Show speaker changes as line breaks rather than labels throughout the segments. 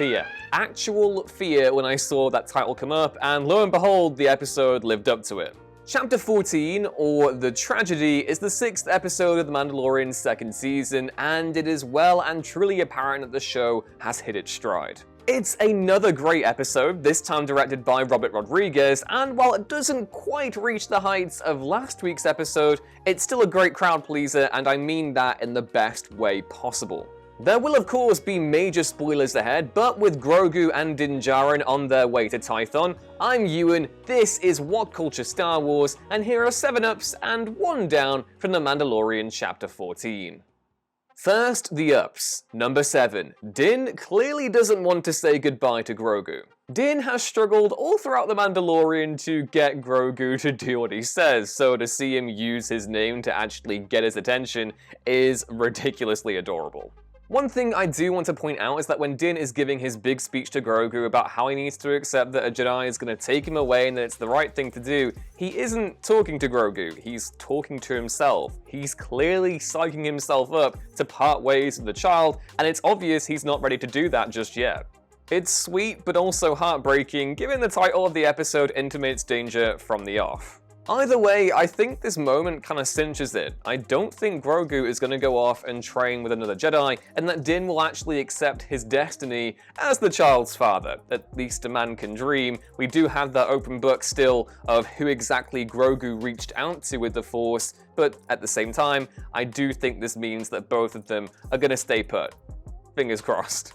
fear. Actual fear when I saw that title come up, and lo and behold, the episode lived up to it. Chapter 14, or The Tragedy, is the 6th episode of The Mandalorian's 2nd season, and it is well and truly apparent that the show has hit its stride. It's another great episode, this time directed by Robert Rodriguez, and while it doesn't quite reach the heights of last week's episode, it's still a great crowd pleaser, and I mean that in the best way possible. There will of course be major spoilers ahead, but with Grogu and Din Djarin on their way to Tython, I'm Ewan, this is What Culture Star Wars, and here are 7 ups and 1 down from The Mandalorian Chapter 14. First, the ups. Number 7. Din clearly doesn't want to say goodbye to Grogu. Din has struggled all throughout The Mandalorian to get Grogu to do what he says, so to see him use his name to actually get his attention is ridiculously adorable. One thing I do want to point out is that when Din is giving his big speech to Grogu about how he needs to accept that a Jedi is going to take him away and that it's the right thing to do, he isn't talking to Grogu, he's talking to himself. He's clearly psyching himself up to part ways with the child, and it's obvious he's not ready to do that just yet. It's sweet, but also heartbreaking, given the title of the episode intimates danger from the off. Either way, I think this moment kinda cinches it. I don't think Grogu is gonna go off and train with another Jedi, and that Din will actually accept his destiny as the child's father. At least a man can dream. We do have that open book still of who exactly Grogu reached out to with the Force, but at the same time, I do think this means that both of them are gonna stay put. Fingers crossed.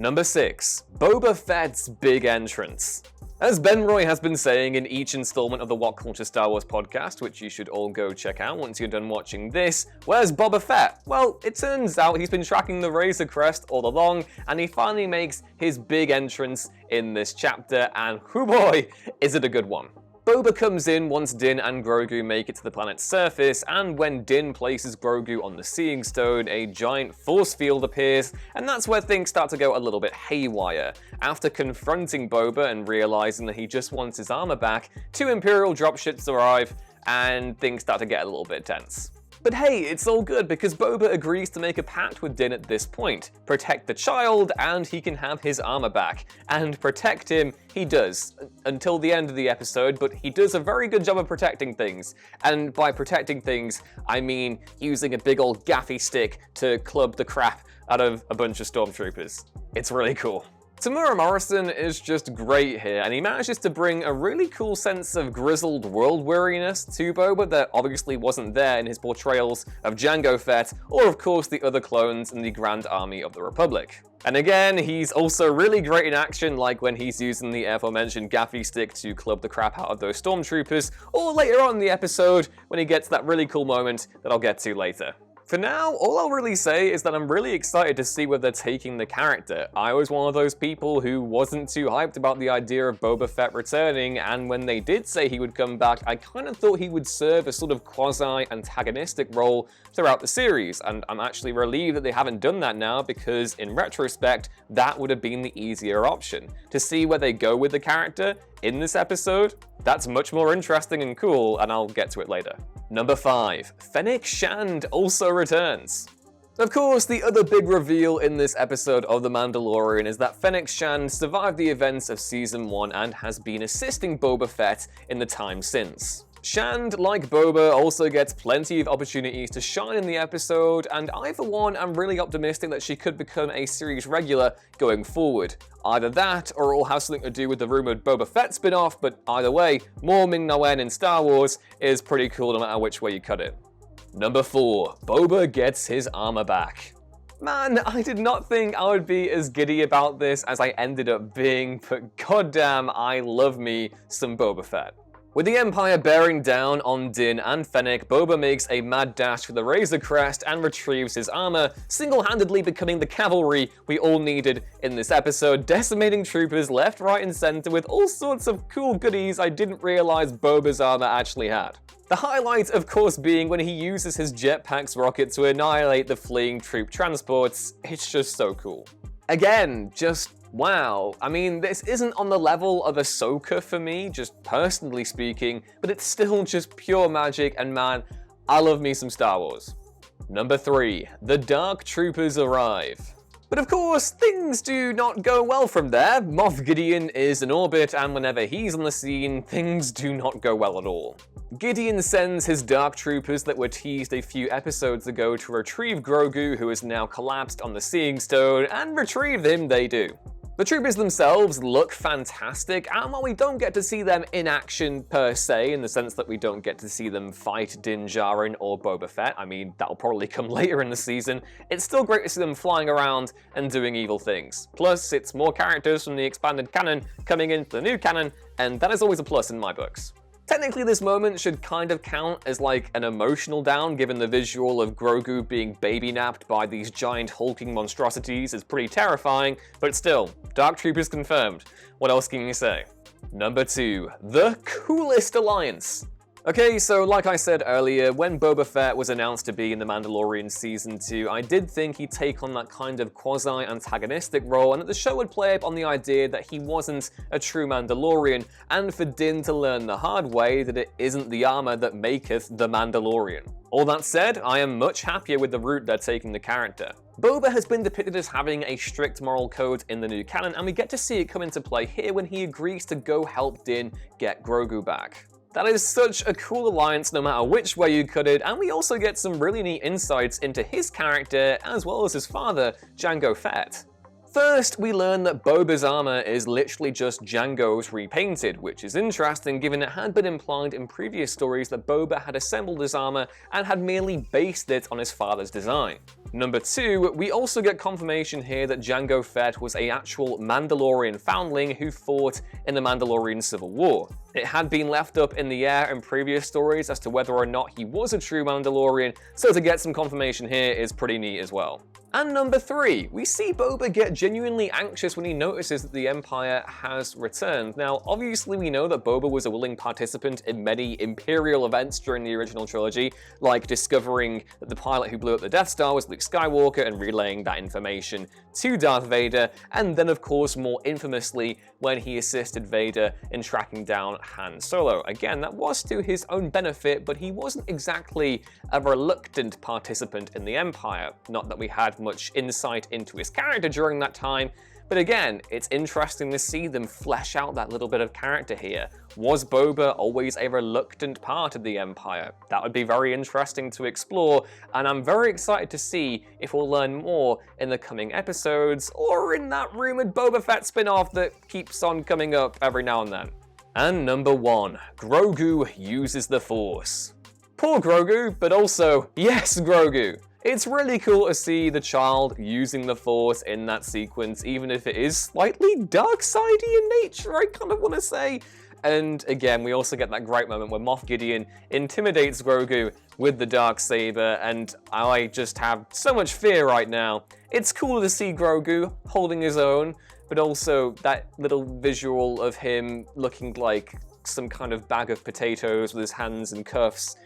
Number 6. Boba Fett's big entrance. As Ben Roy has been saying in each installment of the What Culture Star Wars podcast, which you should all go check out once you're done watching this, where's Boba Fett? Well, it turns out he's been tracking the Razor Crest all along, and he finally makes his big entrance in this chapter, and hoo boy, is it a good one. Boba comes in once Din and Grogu make it to the planet's surface, and when Din places Grogu on the Seeing Stone, a giant force field appears, and that's where things start to go a little bit haywire. After confronting Boba and realizing that he just wants his armor back, 2 Imperial dropships arrive, and things start to get a little bit tense. But hey, it's all good because Boba agrees to make a pact with Din at this point. Protect the child and he can have his armor back. And protect him, he does. Until the end of the episode, but he does a very good job of protecting things. And by protecting things, I mean using a big old gaffy stick to club the crap out of a bunch of stormtroopers. It's really cool. Temuera Morrison is just great here, and he manages to bring a really cool sense of grizzled world weariness to Boba that obviously wasn't there in his portrayals of Jango Fett, or of course the other clones in the Grand Army of the Republic. And again, he's also really great in action, like when he's using the aforementioned gaffy stick to club the crap out of those stormtroopers, or later on in the episode when he gets that really cool moment that I'll get to later. For now, all I'll really say is that I'm really excited to see where they're taking the character. I was one of those people who wasn't too hyped about the idea of Boba Fett returning, and when they did say he would come back, I kind of thought he would serve a sort of quasi-antagonistic role throughout the series, and I'm actually relieved that they haven't done that now because, in retrospect, that would have been the easier option. To see where they go with the character in this episode, that's much more interesting and cool, and I'll get to it later. Number 5. Fennec Shand also returns. Of course, the other big reveal in this episode of The Mandalorian is that Fennec Shand survived the events of Season 1 and has been assisting Boba Fett in the time since. Shand, like Boba, also gets plenty of opportunities to shine in the episode, and I for one am really optimistic that she could become a series regular going forward. Either that, or it will have something to do with the rumoured Boba Fett spin-off, but either way, more Ming-Na Wen in Star Wars is pretty cool no matter which way you cut it. Number 4. Boba gets his armor back. Man, I did not think I would be as giddy about this as I ended up being, but goddamn, I love me some Boba Fett. With the Empire bearing down on Din and Fennec, Boba makes a mad dash for the Razor Crest and retrieves his armor, single-handedly becoming the cavalry we all needed in this episode, decimating troopers left, right, and center with all sorts of cool goodies I didn't realize Boba's armor actually had. The highlight, of course, being when he uses his jetpack's rocket to annihilate the fleeing troop transports. It's just so cool. Again, just wow. I mean, this isn't on the level of Ahsoka for me, just personally speaking, but it's still just pure magic, and man, I love me some Star Wars. Number 3. The Dark Troopers arrive. But of course, things do not go well from there. Moff Gideon is in orbit, and whenever he's on the scene, things do not go well at all. Gideon sends his Dark Troopers that were teased a few episodes ago to retrieve Grogu, who is now collapsed on the Seeing Stone, and retrieve him they do. The troopers themselves look fantastic, and while we don't get to see them in action per se, in the sense that we don't get to see them fight Din Djarin or Boba Fett, I mean, that'll probably come later in the season, it's still great to see them flying around and doing evil things. Plus, it's more characters from the expanded canon coming into the new canon, and that is always a plus in my books. Technically, this moment should kind of count as like an emotional down, given the visual of Grogu being baby-napped by these giant hulking monstrosities is pretty terrifying, but still, Dark Troopers confirmed. What else can you say? Number 2, the coolest alliance. Okay, so like I said earlier, when Boba Fett was announced to be in The Mandalorian Season 2, I did think he'd take on that kind of quasi-antagonistic role, and that the show would play up on the idea that he wasn't a true Mandalorian, and for Din to learn the hard way that it isn't the armor that maketh the Mandalorian. All that said, I am much happier with the route they're taking the character. Boba has been depicted as having a strict moral code in the new canon, and we get to see it come into play here when he agrees to go help Din get Grogu back. That is such a cool alliance no matter which way you cut it, and we also get some really neat insights into his character as well as his father, Jango Fett. First, we learn that Boba's armor is literally just Jango's repainted, which is interesting given it had been implied in previous stories that Boba had assembled his armor and had merely based it on his father's design. Number 2, we also get confirmation here that Jango Fett was an actual Mandalorian foundling who fought in the Mandalorian Civil War. It had been left up in the air in previous stories as to whether or not he was a true Mandalorian, so to get some confirmation here is pretty neat as well. And number 3, we see Boba get genuinely anxious when he notices that the Empire has returned. Now, obviously we know that Boba was a willing participant in many Imperial events during the original trilogy, like discovering that the pilot who blew up the Death Star was Luke Skywalker and relaying that information to Darth Vader, and then of course more infamously when he assisted Vader in tracking down Han Solo. Again, that was to his own benefit, but he wasn't exactly a reluctant participant in the Empire. Not that we had much insight into his character during that time, but again, it's interesting to see them flesh out that little bit of character here. Was Boba always a reluctant part of the Empire? That would be very interesting to explore, and I'm very excited to see if we'll learn more in the coming episodes, or in that rumored Boba Fett spin-off that keeps on coming up every now and then. And number 1, Grogu uses the Force. Poor Grogu, but also, yes, Grogu! It's really cool to see the child using the Force in that sequence, even if it is slightly dark-sidey in nature, I kind of want to say. And again, we also get that great moment where Moff Gideon intimidates Grogu with the Darksaber, and I just have so much fear right now. It's cool to see Grogu holding his own, but also that little visual of him looking like some kind of bag of potatoes with his hands in cuffs.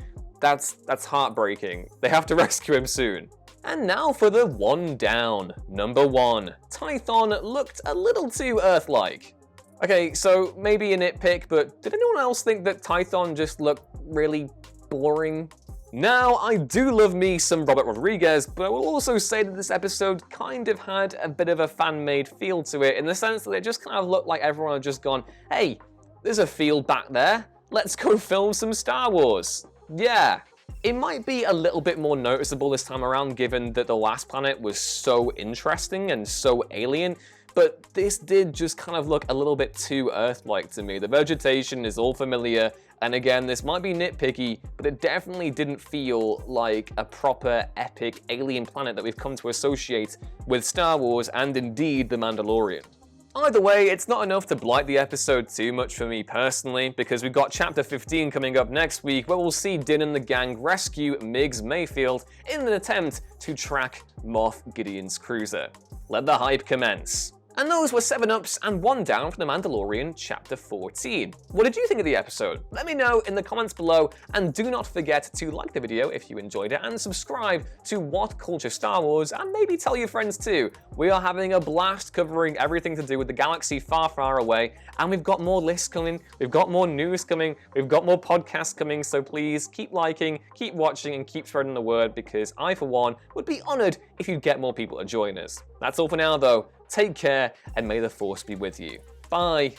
That's heartbreaking. They have to rescue him soon. And now for the one down. Number 1, Tython looked a little too Earth-like. Okay, so maybe a nitpick, but did anyone else think that Tython just looked really boring? Now, I do love me some Robert Rodriguez, but I will also say that this episode kind of had a bit of a fan-made feel to it, in the sense that it just kind of looked like everyone had just gone, hey, there's a field back there, let's go film some Star Wars. Yeah. It might be a little bit more noticeable this time around, given that the last planet was so interesting and so alien, but this did just kind of look a little bit too Earth-like to me. The vegetation is all familiar, and again, this might be nitpicky, but it definitely didn't feel like a proper epic alien planet that we've come to associate with Star Wars and indeed The Mandalorian. Either way, it's not enough to blight the episode too much for me personally, because we've got Chapter 15 coming up next week, where we'll see Din and the gang rescue Miggs Mayfield in an attempt to track Moff Gideon's cruiser. Let the hype commence. And those were 7 ups and 1 down from The Mandalorian Chapter 14. What did you think of the episode? Let me know in the comments below, and do not forget to like the video if you enjoyed it, and subscribe to What Culture Star Wars, and maybe tell your friends too. We are having a blast covering everything to do with the galaxy far, far away, and we've got more lists coming, we've got more news coming, we've got more podcasts coming, so please keep liking, keep watching, and keep spreading the word, because I, for one, would be honored if you'd get more people to join us. That's all for now, though. Take care, and may the Force be with you. Bye.